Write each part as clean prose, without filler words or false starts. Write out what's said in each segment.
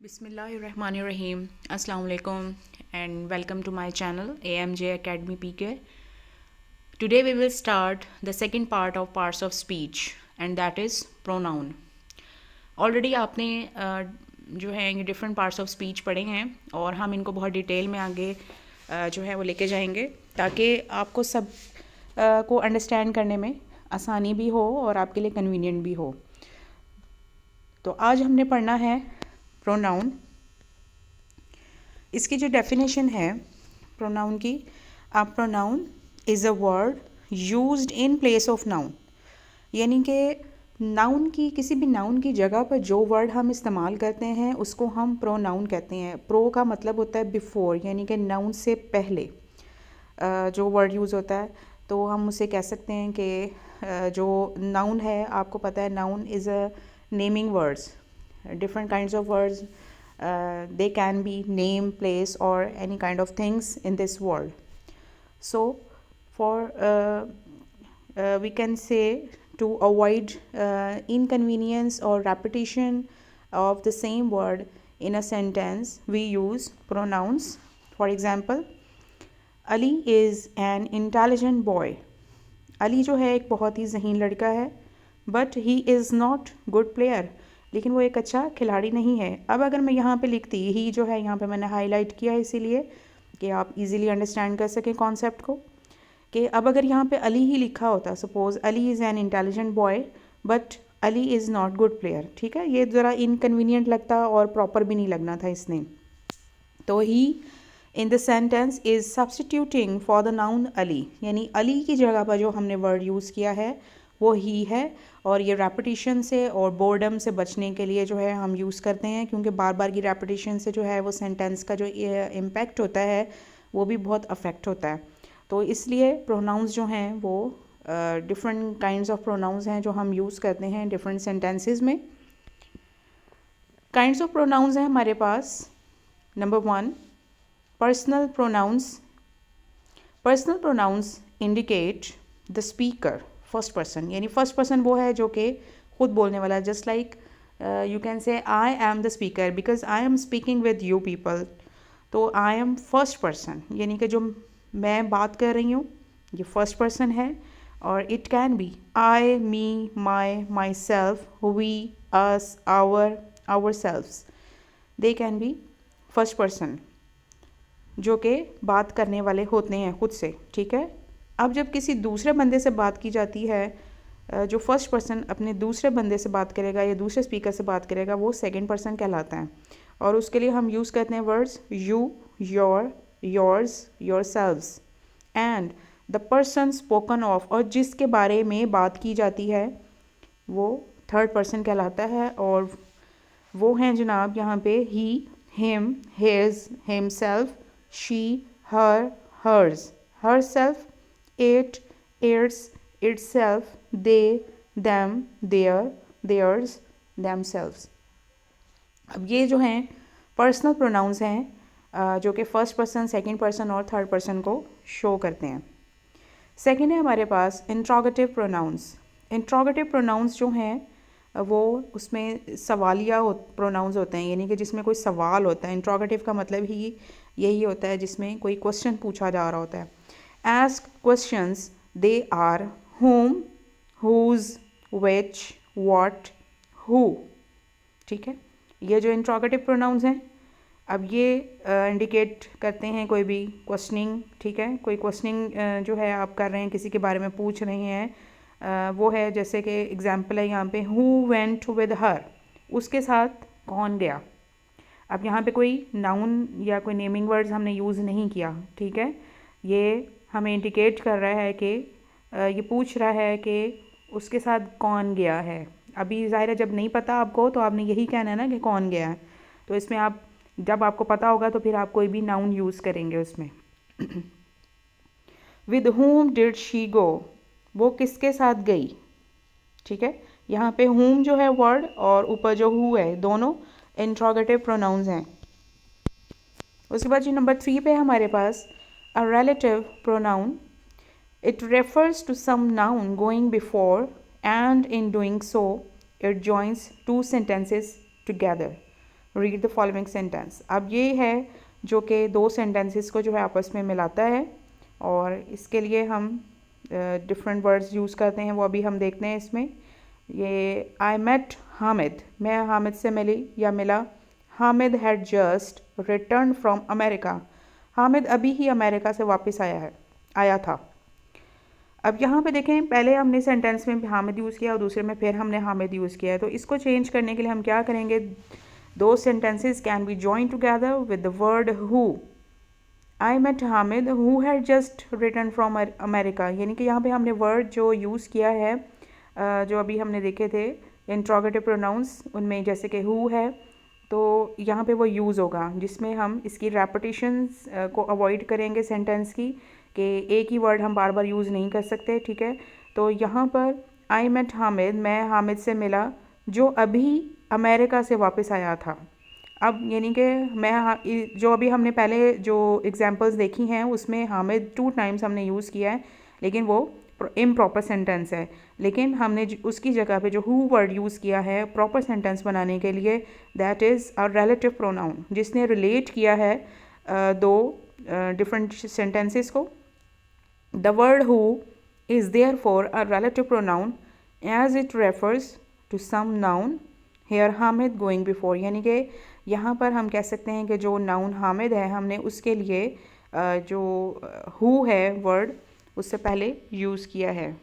Bismillahirrahmanirrahim. Assalamu alaikum and welcome to my channel AMJ Academy PK. Today we will start the second part of parts of speech and that is pronoun. Already आपने जो है ये different parts of speech पढ़े हैं और हम इनको बहुत डिटेल में आगे जो है वो लेके जाएंगे ताकि आपको सब को अंडरस्टैंड करने में आसानी भी हो और आपके लिए कन्वीनियंट भी हो। तो आज हमने पढ़ना है प्रोनाउन। इसकी जो डेफिनेशन है प्रोनाउन की, a pronoun is a word used in place of noun, यानी कि नाउन की किसी भी नाउन की जगह पर जो वर्ड हम इस्तेमाल करते हैं उसको हम प्रोनाउन कहते हैं। प्रो का मतलब होता है बिफोर, यानी कि नाउन से पहले जो वर्ड यूज़ होता है, तो हम उसे कह सकते हैं कि जो नाउन है, आपको पता है noun is a naming words, different kinds of words, they can be name, place or any kind of things in this world. So for we can say to avoid inconvenience or repetition of the same word in a sentence, we use pronouns. For example, Ali is an intelligent boy. Ali जो है एक बहुत ही ज़हीन लड़का है, but he is not good player, लेकिन वो एक अच्छा खिलाड़ी नहीं है। अब अगर मैं यहाँ पे लिखती, ही जो है यहाँ पे मैंने हाईलाइट किया है इसीलिए कि आप इजीली अंडरस्टैंड कर सकें कॉन्सेप्ट को, कि अब अगर यहाँ पे अली ही लिखा होता, suppose Ali is an intelligent boy but Ali is not good player, ठीक है, ये ज़रा इनकन्वीनियंट लगता और प्रॉपर भी नहीं लगना था इसने। तो he in the sentence is substituting for the noun Ali, यानी अली की जगह पर जो हमने वर्ड यूज़ किया है वो ही है, और ये रेपिटिशन से और बोर्डम से बचने के लिए जो है हम यूज़ करते हैं, क्योंकि बार बार की रेपिटिशन से जो है वो सेंटेंस का जो इम्पैक्ट होता है वो भी बहुत अफेक्ट होता है। तो इसलिए प्रोनाउंस जो हैं वो डिफरेंट काइंड्स ऑफ प्रोनाउंस हैं जो हम यूज़ करते हैं डिफरेंट सेंटेंसेस में। काइंड्स ऑफ प्रोनाउंस हैं हमारे पास। Number 1, personal pronouns. Personal pronouns indicate the speaker, first person, यानी फर्स्ट पर्सन वो है जो कि खुद बोलने वाला है। Just like you can say I am the speaker because I am speaking with you people, तो आई एम फर्स्ट पर्सन, यानी कि जो मैं बात कर रही हूँ ये फर्स्ट पर्सन है। और it can be I, me, myself, we, us, ourselves, they can be first person जो कि बात करने वाले होते हैं खुद से, ठीक है। अब जब किसी दूसरे बंदे से बात की जाती है, जो फर्स्ट पर्सन अपने दूसरे बंदे से बात करेगा या दूसरे स्पीकर से बात करेगा, वो सेकंड पर्सन कहलाता है। और उसके लिए हम यूज़ करते हैं words you, your, yours, yourselves and the person spoken of, और जिसके बारे में बात की जाती है वो थर्ड पर्सन कहलाता है। और वो हैं जनाब यहाँ पे ही, him, his, himself, she, her, hers, herself, it, its, itself, they, them, their, theirs, themselves। अब ये जो हैं पर्सनल प्रोनाउंस हैं जो कि फर्स्ट पर्सन, सेकंड पर्सन और थर्ड पर्सन को शो करते हैं। सेकंड है हमारे पास इंट्रोगेटिव प्रोनाउंस। इंट्रोगेटिव प्रोनाउंस जो हैं वो उसमें सवालिया प्रोनाउंस होते हैं, यानी कि जिसमें कोई सवाल होता है। इंट्रोगेटिव का मतलब ही यही होता है जिसमें कोई क्वेश्चन पूछा जा रहा होता है। Ask questions, they are whom, whose, which, what, who, ठीक है। ये जो इंट्रोगेटिव प्रोनाउंस हैं, अब ये इंडिकेट करते हैं कोई भी क्वेश्चनिंग, ठीक है। कोई क्वेश्चनिंग जो है आप कर रहे हैं, किसी के बारे में पूछ रहे हैं, वो है जैसे कि एग्जांपल है यहाँ पे who went with her, उसके साथ कौन गया। अब यहाँ पे कोई नाउन या कोई नेमिंग वर्ड्स हमने यूज़ नहीं किया, ठीक है। ये हमें इंडिकेट कर रहा है कि ये पूछ रहा है कि उसके साथ कौन गया है। अभी ज़ाहिर है जब नहीं पता आपको तो आपने यही कहना है ना कि कौन गया है, तो इसमें आप जब आपको पता होगा तो फिर आप कोई भी नाउन यूज़ करेंगे उसमें। With whom did she go, वो किसके साथ गई, ठीक है। यहाँ पे whom जो है वर्ड और ऊपर जो who है, दोनों इंट्रोगेटिव प्रोनाउंस हैं। उसके बाद जो नंबर 3 पे हमारे पास a relative pronoun. It refers to some noun going before, and in doing so, it joins two sentences together. Read the following sentence. अब ये है जो कि दो सेंटेंसेस को जो है आपस में मिलाता है, और इसके लिए हम डिफरेंट वर्ड्स यूज़ करते हैं, वो अभी हम देखते हैं इसमें। ये आई मेट हामिद, मैं हामिद से मिली या मिला। Hamid had just return from America, Hamid अभी ही अमेरिका से वापस आया था। अब यहाँ पे देखें, पहले हमने सेंटेंस में हामिद यूज़ किया और दूसरे में फिर हमने हामिद यूज़ किया है, तो इसको चेंज करने के लिए हम क्या करेंगे, दो sentences can be join together with the word who. I met Hamid who had just return from America, यानी कि यहाँ पे हमने वर्ड जो यूज़ किया है, जो अभी हमने देखे थे इंट्रोगेटिव प्रोनाउंस, उनमें जैसे कि हु है, तो यहाँ पे वो यूज़ होगा, जिसमें हम इसकी रेपिटेशंस को अवॉइड करेंगे सेंटेंस की, कि एक ही वर्ड हम बार बार यूज़ नहीं कर सकते, ठीक है। तो यहाँ पर आई मेट हामिद, मैं हामिद से मिला जो अभी अमेरिका से वापस आया था। अब यानी कि जो अभी हमने पहले जो एग्जांपल्स देखी हैं उसमें हामिद 2 टाइम्स हमने यूज़ किया है, लेकिन वो इम्प्रॉपर सेंटेंस है। लेकिन हमने उसकी जगह पे जो हु वर्ड यूज़ किया है प्रॉपर सेंटेंस बनाने के लिए, that is a relative pronoun, जिसने रिलेट किया है दो डिफरेंट सेंटेंसेस को। The word who is therefore a relative pronoun as it refers to some noun, here Hamid going before, यानी कि यहाँ पर हम कह सकते हैं कि जो नाउन हामिद है हमने उसके लिए जो who है वर्ड उससे पहले यूज़ किया है,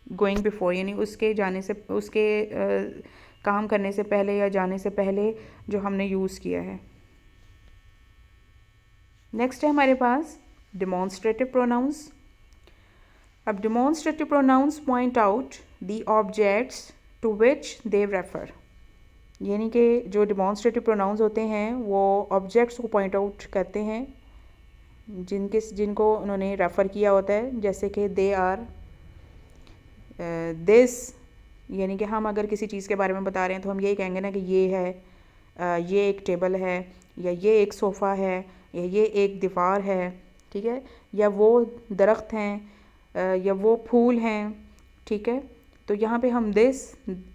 गोइंग बिफोर, यानी उसके जाने से, उसके काम करने से पहले या जाने से पहले जो हमने यूज़ किया है। नेक्स्ट है हमारे पास डिमॉन्स्ट्रेटिव प्रोनाउंस। अब demonstrative pronouns point out the objects to which they refer, यानी कि जो डिमॉन्स्ट्रेटिव प्रोनाउंस होते हैं वो ऑब्जेक्ट्स को पॉइंट आउट करते हैं जिनको उन्होंने रेफ़र किया होता है, जैसे कि दे आर, दिस, यानी कि हम अगर किसी चीज़ के बारे में बता रहे हैं तो हम यही कहेंगे ना कि ये है, ये एक टेबल है, या ये एक सोफ़ा है, या ये एक दीवार है, ठीक है, या वो दरख्त हैं, या वो फूल हैं, ठीक है। तो यहाँ पे हम दिस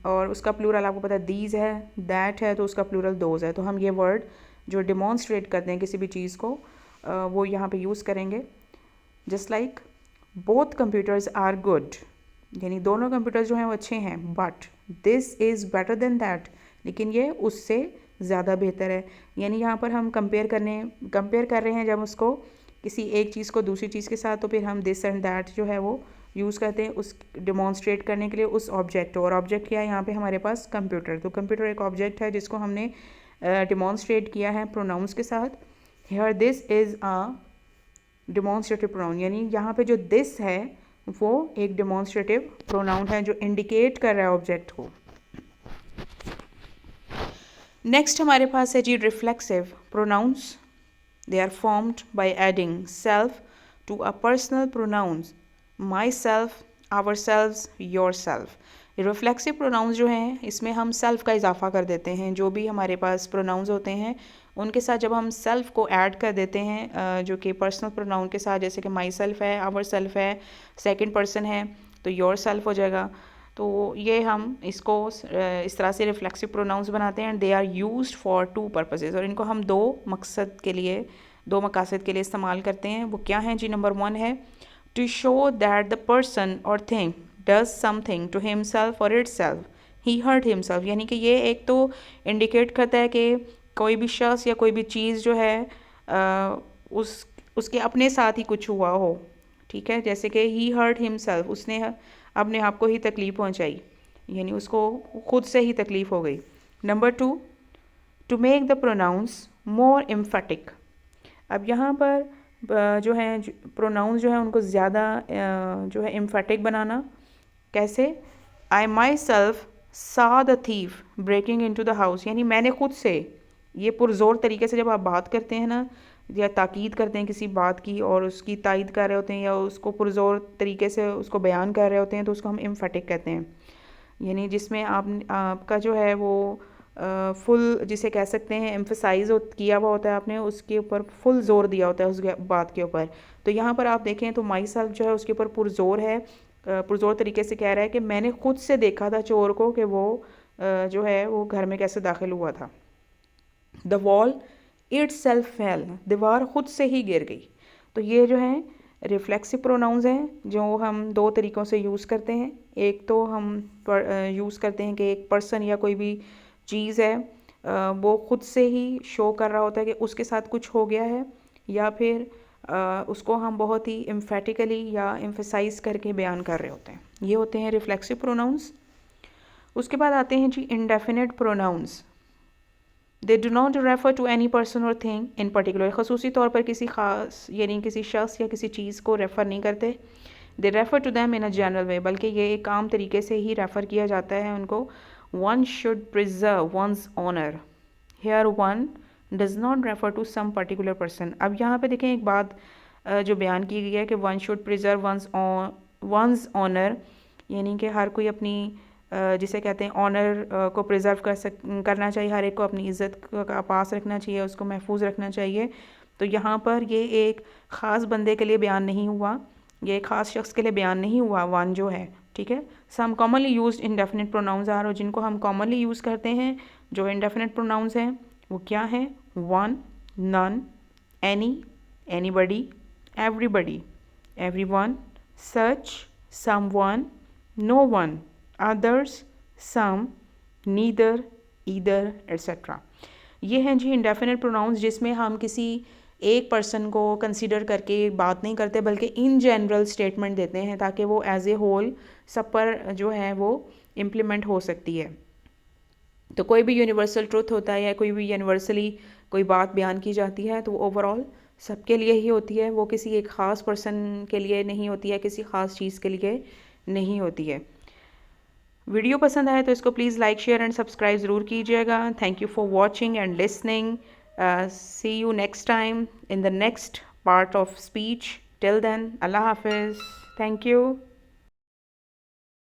और उसका प्लूरल आपको पता है दीज है, दैट है तो उसका प्लूरल दोज है, तो हम ये वर्ड जो डिमॉन्स्ट्रेट करते हैं किसी भी चीज़ को वो यहाँ पे यूज़ करेंगे। Just like both computers are good, यानी दोनों कंप्यूटर्स जो हैं वो अच्छे हैं, but this is better than that, लेकिन ये उससे ज़्यादा बेहतर है। यानी यहाँ पर हम कंपेयर कर रहे हैं जब उसको किसी एक चीज़ को दूसरी चीज़ के साथ, तो फिर हम दिस एंड दैट जो है वो यूज़ करते हैं उस डिमॉन्स्ट्रेट करने के लिए उस ऑब्जेक्ट को। और ऑब्जेक्ट क्या है यहाँ पे हमारे पास कंप्यूटर, तो कंप्यूटर एक ऑब्जेक्ट है जिसको हमने डिमॉन्स्ट्रेट किया है प्रोनाउंस के साथ। Here this is a demonstrative pronoun, यानी यहाँ पे जो दिस है वो एक डिमॉन्स्ट्रेटिव प्रोनाउन है जो इंडिकेट कर रहा है ऑब्जेक्ट को। नेक्स्ट हमारे पास है जी reflexive pronouns. They are formed by adding self to a personal pronoun, my self, our selves, your self. Reflexive pronouns जो हैं इसमें हम सेल्फ का इजाफा कर देते हैं, जो भी हमारे पास प्रोनाउंस होते हैं उनके साथ जब हम सेल्फ को ऐड कर देते हैं, जो कि पर्सनल प्रोनाउन के साथ, जैसे कि माई सेल्फ है, आवर सेल्फ है, सेकंड पर्सन है तो योर सेल्फ हो जाएगा। तो ये हम इसको इस तरह से रिफ्लेक्सिव प्रोनाउंस बनाते हैं। They are used for 2 purposes, और इनको हम दो मकसद के लिए, दो मकासद के लिए इस्तेमाल करते हैं। वो क्या हैं जी? नंबर 1 है to show that the person or thing does something to himself or it self, he hurt himself, यानी कि ये एक तो इंडिकेट करता है कि कोई भी शख्स या कोई भी चीज़ जो है उसके अपने साथ ही कुछ हुआ हो, ठीक है। जैसे कि ही हर्ट हिमसेल्फ, उसने अपने आप को ही तकलीफ़ पहुंचाई, यानी उसको खुद से ही तकलीफ़ हो गई। Number 2, to make the pronouns more emphatic. अब यहाँ पर जो है प्रोनाउंस जो है उनको ज़्यादा जो है एम्फेटिक बनाना। कैसे? I myself saw the thief breaking into the house, यानी मैंने खुद से, ये पुरजोर तरीके से जब आप बात करते हैं ना, या ताकीद करते हैं किसी बात की और उसकी तायद कर रहे होते हैं या उसको पुरजोर तरीके से उसको बयान कर रहे होते हैं, तो उसको हम एम्फेटिक कहते हैं। यानी जिसमें आपका जो है वो फुल, जिसे कह सकते हैं एम्फसाइज किया हुआ होता है, आपने उसके ऊपर फुल जोर दिया होता है उस बात के ऊपर। तो यहाँ पर आप देखें तो माई सेल्फ जो है उसके ऊपर पुरजोर है, पुरजोर तरीके से कह रहा है कि मैंने खुद से देखा था चोर को कि वो जो है वो घर में कैसे दाखिल हुआ था। The wall it self fail, दीवार खुद से ही गिर गई। तो ये जो है रिफ्लेक्सिव प्रोनाउंस हैं जो हम दो तरीक़ों से यूज़ करते हैं। एक तो हम यूज़ करते हैं कि एक पर्सन या कोई भी चीज़ है वो खुद से ही शो कर रहा होता है कि उसके साथ कुछ हो गया है, या फिर उसको हम बहुत ही एम्फेटिकली या एम्फेसाइज करके बयान कर रहे होते हैं। ये होते हैं रिफ्लेक्सिव प्रोनाउंस। उसके बाद आते हैं जी indefinite pronouns. They do not refer to any person or thing in particular, खसूसी तौर पर किसी ख़ास यानी किसी शख्स या किसी चीज़ को रेफ़र नहीं करते। They refer to them in a general way, बल्कि ये एक आम तरीके से ही रेफ़र किया जाता है उनको। One should preserve one's honour, here one does not refer to some particular person. अब यहाँ पे देखें एक बात जो बयान की गई है कि one should preserve one's honour, यानी कि हर कोई अपनी जिसे कहते हैं ऑनर को प्रिजर्व करना चाहिए, हर एक को अपनी इज़्ज़त का पास रखना चाहिए, उसको महफूज रखना चाहिए। तो यहाँ पर ये एक ख़ास बंदे के लिए बयान नहीं हुआ, ये एक ख़ास शख्स के लिए बयान नहीं हुआ वन जो है, ठीक है। Some commonly used indefinite pronouns are, और जिनको हम कॉमनली यूज़ करते हैं जो इंडेफिनिट प्रोनाउंस हैं वो क्या हैं? One, none, any, anybody, everybody, everyone, such, someone, no one, others, some, neither, either, etcetera. ये हैं जी इंडेफिनिट प्रोनाउंस जिसमें हम किसी एक पर्सन को कंसीडर करके बात नहीं करते, बल्कि इन जनरल स्टेटमेंट देते हैं ताकि वो एज ए होल सब पर जो है वो इम्प्लीमेंट हो सकती है। तो कोई भी यूनिवर्सल ट्रुथ होता है या कोई भी यूनिवर्सली कोई बात बयान की जाती है तो ओवरऑल सबके लिए ही होती है, वो किसी एक ख़ास पर्सन के लिए नहीं होती है, किसी ख़ास चीज़ के लिए नहीं होती है। वीडियो पसंद आए तो इसको please like share and subscribe ज़रूर कीजिएगा। Thank you for watching and listening. See you next time in the next part of speech. Till then, अल्लाह हाफिज़। Thank you.